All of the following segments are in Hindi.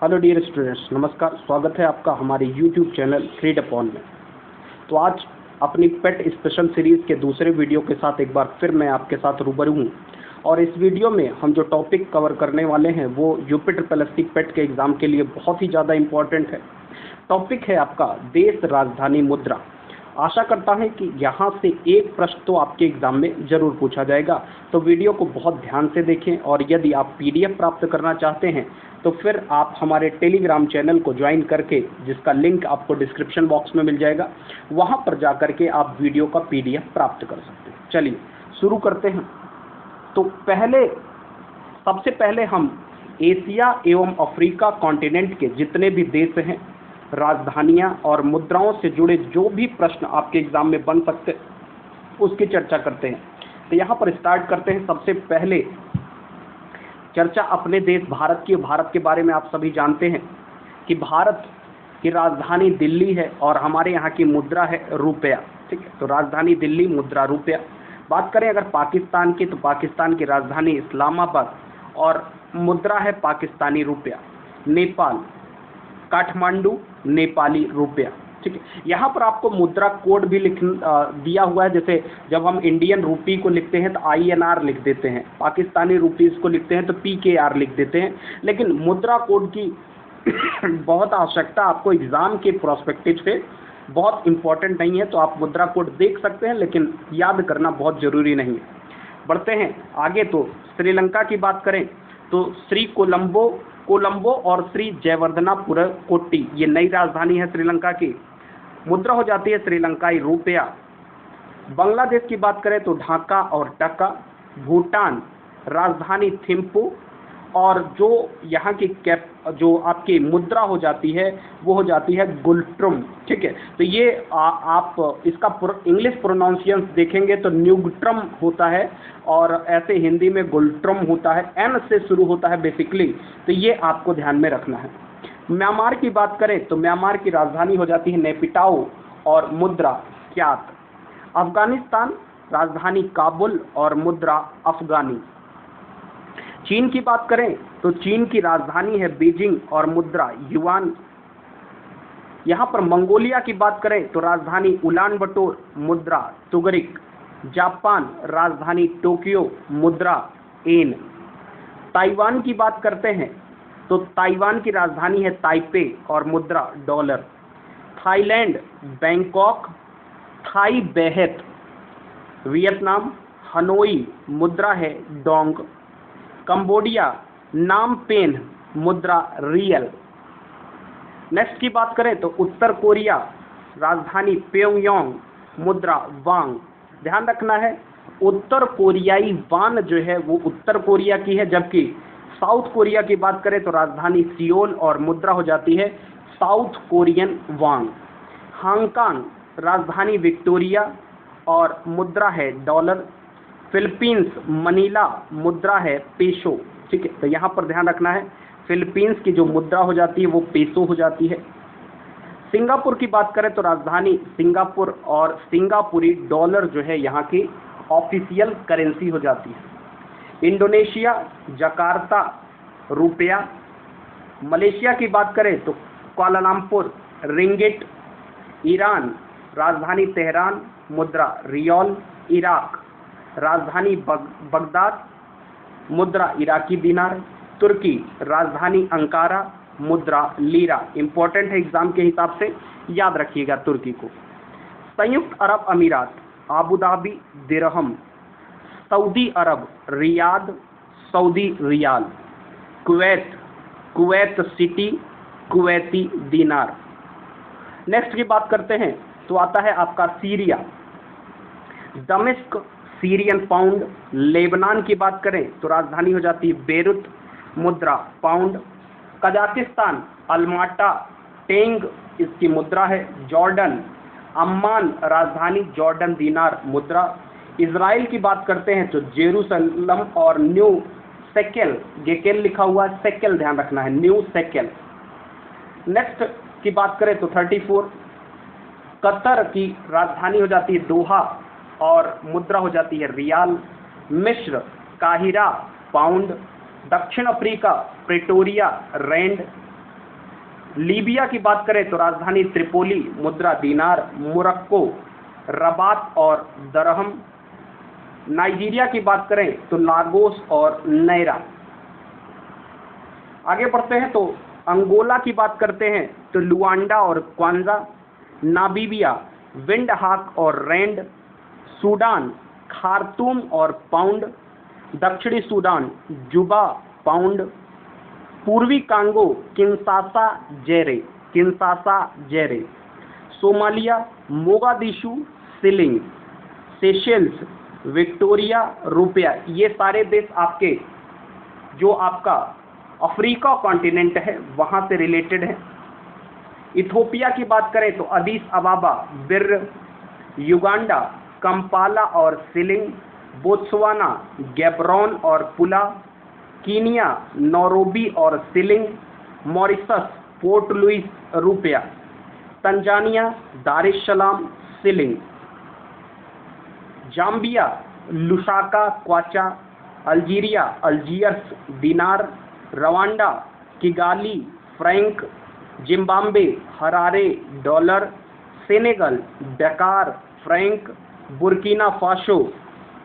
हेलो डियर स्टूडेंट्स, नमस्कार। स्वागत है आपका हमारे यूट्यूब चैनल रीड अपॉन में। तो आज अपनी पेट स्पेशल सीरीज़ के दूसरे वीडियो के साथ एक बार फिर मैं आपके साथ रूबरू हूँ। और इस वीडियो में हम जो टॉपिक कवर करने वाले हैं वो यूपी ट्रिपल पेट के एग्ज़ाम के लिए बहुत ही ज़्यादा इम्पॉर्टेंट है। टॉपिक है आपका देश राजधानी मुद्रा। आशा करता है कि यहाँ से एक प्रश्न तो आपके एग्ज़ाम में ज़रूर पूछा जाएगा, तो वीडियो को बहुत ध्यान से देखें। और यदि आप PDF प्राप्त करना चाहते हैं तो फिर आप हमारे टेलीग्राम चैनल को ज्वाइन करके, जिसका लिंक आपको डिस्क्रिप्शन बॉक्स में मिल जाएगा, वहाँ पर जा करके आप वीडियो का PDF प्राप्त कर सकते हैं। चलिए शुरू करते हैं। तो सबसे पहले हम एशिया एवं अफ्रीका कॉन्टिनेंट के जितने भी देश हैं, राजधानियां और मुद्राओं से जुड़े जो भी प्रश्न आपके एग्जाम में बन सकते उसकी चर्चा करते हैं। तो यहाँ पर स्टार्ट करते हैं। सबसे पहले चर्चा अपने देश भारत के बारे में आप सभी जानते हैं कि भारत की राजधानी दिल्ली है और हमारे यहाँ की मुद्रा है रुपया। ठीक है, तो राजधानी दिल्ली, मुद्रा रुपया। बात करें अगर पाकिस्तान की, तो पाकिस्तान की राजधानी इस्लामाबाद और मुद्रा है पाकिस्तानी रुपया। नेपाल, काठमांडू, नेपाली रुपया। ठीक है, यहाँ पर आपको मुद्रा कोड भी दिया हुआ है। जैसे जब हम इंडियन रूपी को लिखते हैं तो INR लिख देते हैं, पाकिस्तानी रुपीज़ को लिखते हैं तो PKR लिख देते हैं। लेकिन मुद्रा कोड की बहुत आवश्यकता आपको एग्ज़ाम के प्रोस्पेक्टिव से बहुत इम्पोर्टेंट नहीं है, तो आप मुद्रा कोड देख सकते हैं, लेकिन याद करना बहुत ज़रूरी नहीं है। बढ़ते हैं आगे। तो श्रीलंका की बात करें तो श्री कोलंबो और श्री जयवर्धनापुर कोट्टी, ये नई राजधानी है श्रीलंका की। मुद्रा हो जाती है श्रीलंकाई रुपया। बांग्लादेश की बात करें तो ढाका और टका। भूटान, राजधानी थिम्पू। और जो यहाँ की जो आपकी मुद्रा हो जाती है वो हो जाती है गुल्ट्रुम। ठीक है, तो ये आप इसका इंग्लिश प्रोनाउंसिएशन देखेंगे तो न्यूग्ट्रम होता है और ऐसे हिंदी में गुल्ट्रुम होता है, N से शुरू होता है बेसिकली। तो ये आपको ध्यान में रखना है। म्यांमार की बात करें तो म्यांमार की राजधानी हो जाती है नेपिटाओ और मुद्रा क्यात। अफगानिस्तान, राजधानी काबुल और मुद्रा अफगानी। चीन की बात करें तो चीन की राजधानी है बीजिंग और मुद्रा युआन। यहाँ पर मंगोलिया की बात करें तो राजधानी उलान बटोर, मुद्रा तुगरिक। जापान, राजधानी टोक्यो, मुद्रा एन। ताइवान की बात करते हैं तो ताइवान की राजधानी है ताइपे और मुद्रा dollar. Thailand, Bangkok, Thai baht. Vietnam, Hanoi, मुद्रा है डोंग। कंबोडिया, नाम पेन, मुद्रा रियल। नेक्स्ट की बात करें तो उत्तर कोरिया, राजधानी प्योंगयांग, मुद्रा वांग। ध्यान रखना है, उत्तर कोरियाई वान जो है वो उत्तर कोरिया की है, जबकि साउथ कोरिया की बात करें तो राजधानी सियोल और मुद्रा हो जाती है साउथ कोरियन वांग। हांगकांग, राजधानी विक्टोरिया और मुद्रा है डॉलर। फिलीपींस, मनीला, मुद्रा है पेसो। ठीक है, तो यहाँ पर ध्यान रखना है, फिलीपींस की जो मुद्रा हो जाती है वो पेसो हो जाती है। सिंगापुर की बात करें तो राजधानी सिंगापुर और सिंगापुरी डॉलर जो है यहाँ की ऑफिशियल करेंसी हो जाती है। इंडोनेशिया, जकार्ता, रुपया। मलेशिया की बात करें तो कुआलालंपुर, रिंगिट। ईरान, राजधानी तेहरान, मुद्रा रियाल। इराक, राजधानी बगदाद, मुद्रा इराकी दिनार। तुर्की, राजधानी अंकारा, मुद्रा लीरा। इंपॉर्टेंट है एग्जाम के हिसाब से, याद रखिएगा तुर्की को। संयुक्त अरब अमीरात, आबू धाबी, दिरहम। सऊदी अरब, Riyadh, Saudi riyal. Kuwait, Kuwait City, Kuwaiti dinar. Next की बात करते हैं तो आता है आपका सीरिया, दमिश्क, सीरियन पाउंड। लेबनान की बात करें तो राजधानी हो जाती है बेरूत, मुद्रा पाउंड। कजाकिस्तान, अल्माटा, टेंग इसकी मुद्रा है। जॉर्डन, अम्मान, राजधानी जॉर्डन दिनार, मुद्रा। इजराइल की बात करते हैं तो जेरूसलम और न्यू सेकेल, गेकेल लिखा हुआ है, सेकेल ध्यान रखना है, न्यू सेकेल। नेक्स्ट की बात करें तो 34, कतर की राजधानी हो जाती है दोहा और मुद्रा हो जाती है रियाल। मिस्र, काहिरा, पाउंड। दक्षिण अफ्रीका, प्रेटोरिया, रैंड। लीबिया की बात करें तो राजधानी त्रिपोली, मुद्रा दीनार, मोरक्को रबात और दरहम। नाइजीरिया की बात करें तो लागोस और नैरा। आगे बढ़ते हैं तो अंगोला की बात करते हैं तो लुआंडा और क्वांजा। नामीबिया विंडहाक और रैंड। सूडान खार्तूम और पाउंड। दक्षिणी सूडान जुबा पाउंड। पूर्वी Congo Kinshasa zaire. Somalia Mogadishu shilling. Seychelles Victoria रुपया। ये सारे देश आपके जो आपका अफ्रीका कॉन्टिनेंट है वहाँ से रिलेटेड है। इथोपिया की बात करें तो Addis Ababa birr. Uganda Kampala और शिलिंग। बोत्सवाना गैब्रोन और पुला। कीनिया नैरोबी और शिलिंग। मॉरिशस पोर्ट लुइस रुपया। Tanzania Dar es Salaam shilling. Zambia Lusaka kwacha. Algeria Algiers dinar. Rwanda Kigali franc. Zimbabwe Harare dollar. Senegal Dakar franc. Burkina Faso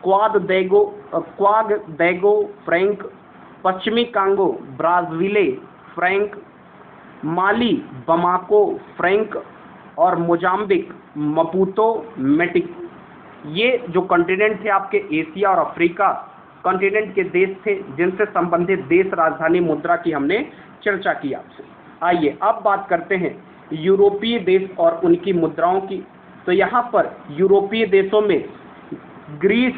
Ouagadougou franc. पश्चिमी Congo Brazzaville franc. Mali Bamako franc और मोजाम्बिक मपूतो मेटिक। ये जो कॉन्टिनेंट थे आपके एशिया और अफ्रीका कॉन्टिनेंट के देश थे जिनसे संबंधित देश राजधानी मुद्रा की हमने चर्चा की आपसे। आइए अब बात करते हैं यूरोपीय देश और उनकी मुद्राओं की। तो यहाँ पर यूरोपीय देशों में ग्रीस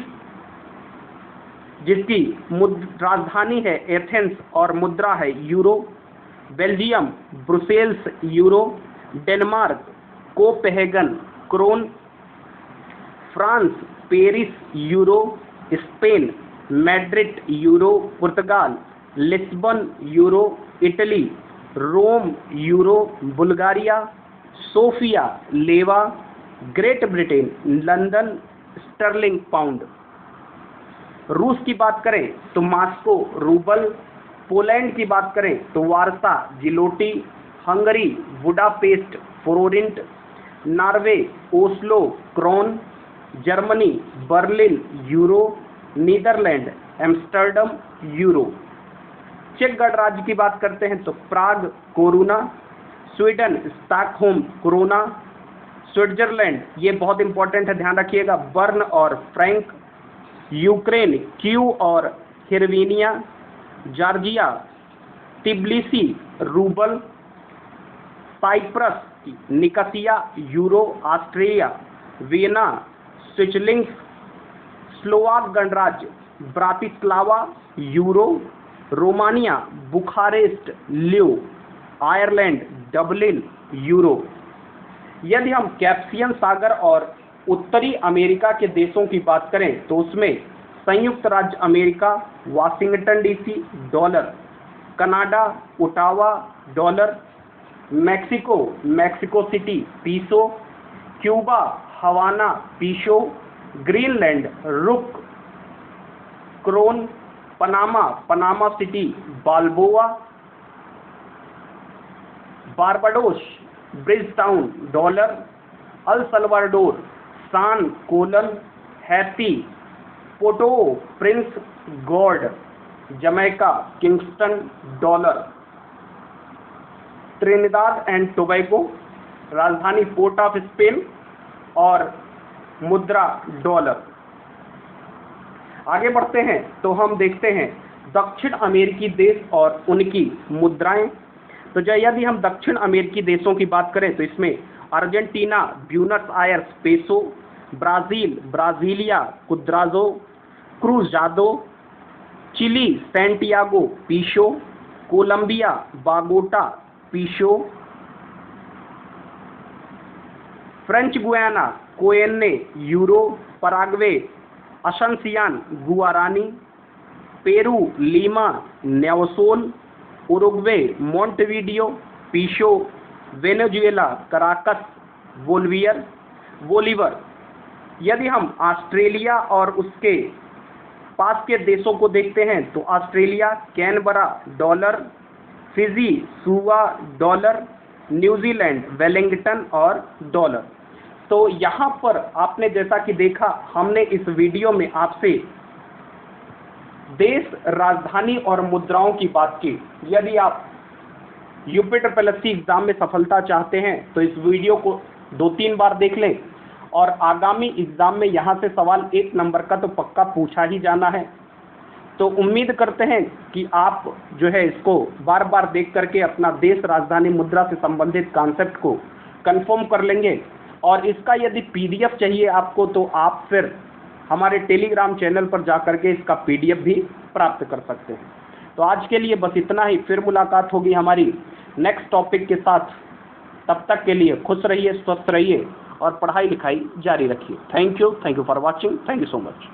जिसकी राजधानी है एथेंस और मुद्रा है euro. Belgium Brussels euro. Denmark Copenhagen krone. France Paris euro. Spain Madrid euro. पुर्तगाल Lisbon euro. Italy Rome euro. Bulgaria Sofia leva. Great Britain London sterling pound. रूस की बात करें तो मास्को रूबल। पोलैंड की बात करें तो Warsaw zloty. Hungary Budapest forint. Norway Oslo krone. Germany Berlin euro. Netherland Amsterdam euro. चेक गणराज्य की बात करते हैं तो Prague koruna. Sweden Stockholm krona. Switzerland ये बहुत इंपॉर्टेंट है ध्यान रखिएगा बर्न और फ्रैंक। यूक्रेन क्यू और hryvnia. Georgia Tbilisi rouble. Cyprus Nicosia euro. Austria Vienna Switzerland. Slovak गणराज्य Bratislava euro. Romania Bucharest leu. Ireland Dublin euro. यदि हम कैस्पियन सागर और उत्तरी अमेरिका के देशों की बात करें तो उसमें संयुक्त राज्य America Washington DC dollar. Canada Ottawa dollar. Mexico City peso. Cuba Havana peso. Greenland रुक krone. Panama City balboa. Barbados Bridgetown dollar. El Salvador San colon. Haiti Port au Prince gourde. Jamaica Kingston dollar. Trinidad and Tobago राजधानी पोर्ट ऑफ स्पेन और मुद्रा डॉलर। आगे बढ़ते हैं तो हम देखते हैं दक्षिण अमेरिकी देश और उनकी मुद्राएं। तो यदि हम दक्षिण अमेरिकी देशों की बात करें तो इसमें Argentina Buenos Aires peso. Brazil Brasilia cruzado. Chile Santiago peso. Colombia Bogota peso. French Guiana Cayenne euro. Paraguay Asuncion guarani. Peru Lima nuevo sol. Uruguay Montevideo peso. Venezuela Caracas bolivar. यदि हम ऑस्ट्रेलिया और उसके पास के देशों को देखते हैं तो ऑस्ट्रेलिया कैनबरा डॉलर। फिजी सुवा डॉलर। न्यूजीलैंड, वेलिंगटन और डॉलर। तो यहाँ पर आपने जैसा कि देखा, हमने इस वीडियो में आपसे देश, राजधानी और मुद्राओं की बात की। यदि आप UPSSC एग्जाम में सफलता चाहते हैं तो इस वीडियो को 2-3 बार देख लें, और आगामी एग्जाम में यहाँ से सवाल 1 नंबर का तो पक्का पूछा ही जाना है। तो उम्मीद करते हैं कि आप जो है इसको बार बार देख करके अपना देश, राजधानी, मुद्रा से संबंधित कॉन्सेप्ट को कंफर्म कर लेंगे। और इसका यदि PDF चाहिए आपको तो आप फिर हमारे टेलीग्राम चैनल पर जाकर के इसका PDF भी प्राप्त कर सकते हैं। तो आज के लिए बस इतना ही, फिर मुलाकात होगी हमारी नेक्स्ट टॉपिक के साथ। तब तक के लिए खुश रहिए, स्वस्थ रहिए और पढ़ाई लिखाई जारी रखिए। Thank you for watching. Thank you so much.